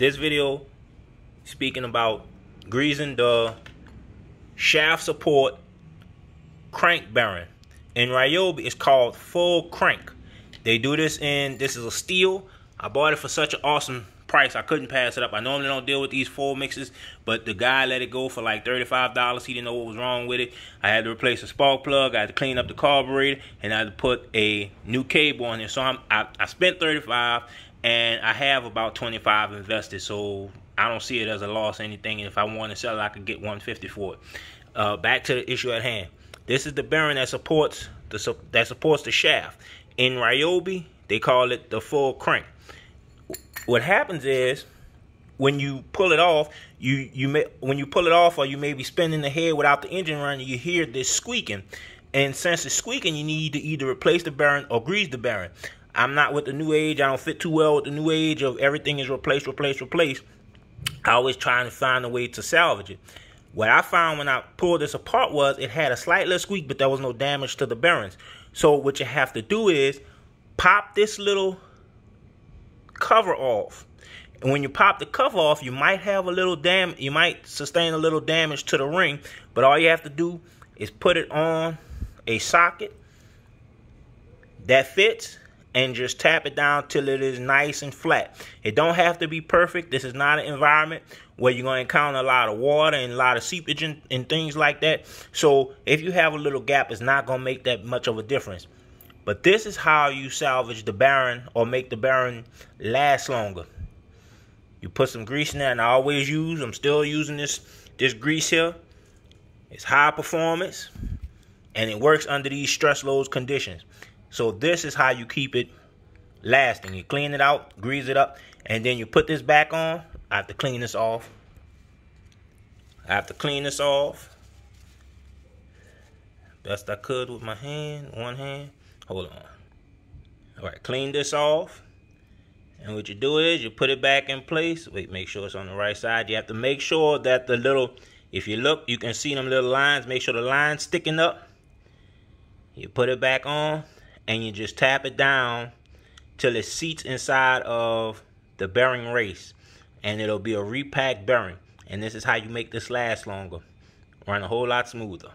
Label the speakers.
Speaker 1: This video speaking about greasing the shaft support crank bearing. In Ryobi, it's called full crank. They do this this is a Stihl. I bought it for such an awesome price, I couldn't pass it up. I normally don't deal with these full mixes, but the guy let it go for like $35. He didn't know what was wrong with it. I had to replace a spark plug, I had to clean up the carburetor, and I had to put a new cable on it. So I spent $35, and I have about $25 invested, so I don't see it as a loss or anything. And if I want to sell it, I could get $150 for it. Back to the issue at hand. This is the bearing that supports the shaft. In Ryobi, they call it the full crank. What happens is when you pull it off, when you pull it off, or you may be spinning the head without the engine running, you hear this squeaking. And since it's squeaking, you need to either replace the bearing or grease the bearing. I'm not with the new age. I don't fit too well with the new age of everything is replace. I always trying to find a way to salvage it. What I found when I pulled this apart was it had a slight little squeak, but there was no damage to the bearings. So what you have to do is pop this little cover off. And when you pop the cover off, you might have a little you might sustain a little damage to the ring, but all you have to do is put it on a socket that fits and just tap it down till it is nice and flat. It don't have to be perfect. This is not an environment where you're going to encounter a lot of water and a lot of seepage and things like that. So if you have a little gap, it's not going to make that much of a difference. But this is how you salvage the bearing or make the bearing last longer. You put some grease in there, and I'm still using this grease here. It's high performance, and it works under these stress load conditions. So this is how you keep it lasting. You clean it out, grease it up, and then you put this back on. I have to clean this off. Best I could with my hand, one hand. Hold on. All right, clean this off. And what you do is you put it back in place. Wait, make sure it's on the right side. You have to make sure that the little, if you look, you can see them little lines. Make sure the line's sticking up. You put it back on, and you just tap it down till it seats inside of the bearing race. And it'll be a Repack bearing. And this is how you make this last longer. Run a whole lot smoother.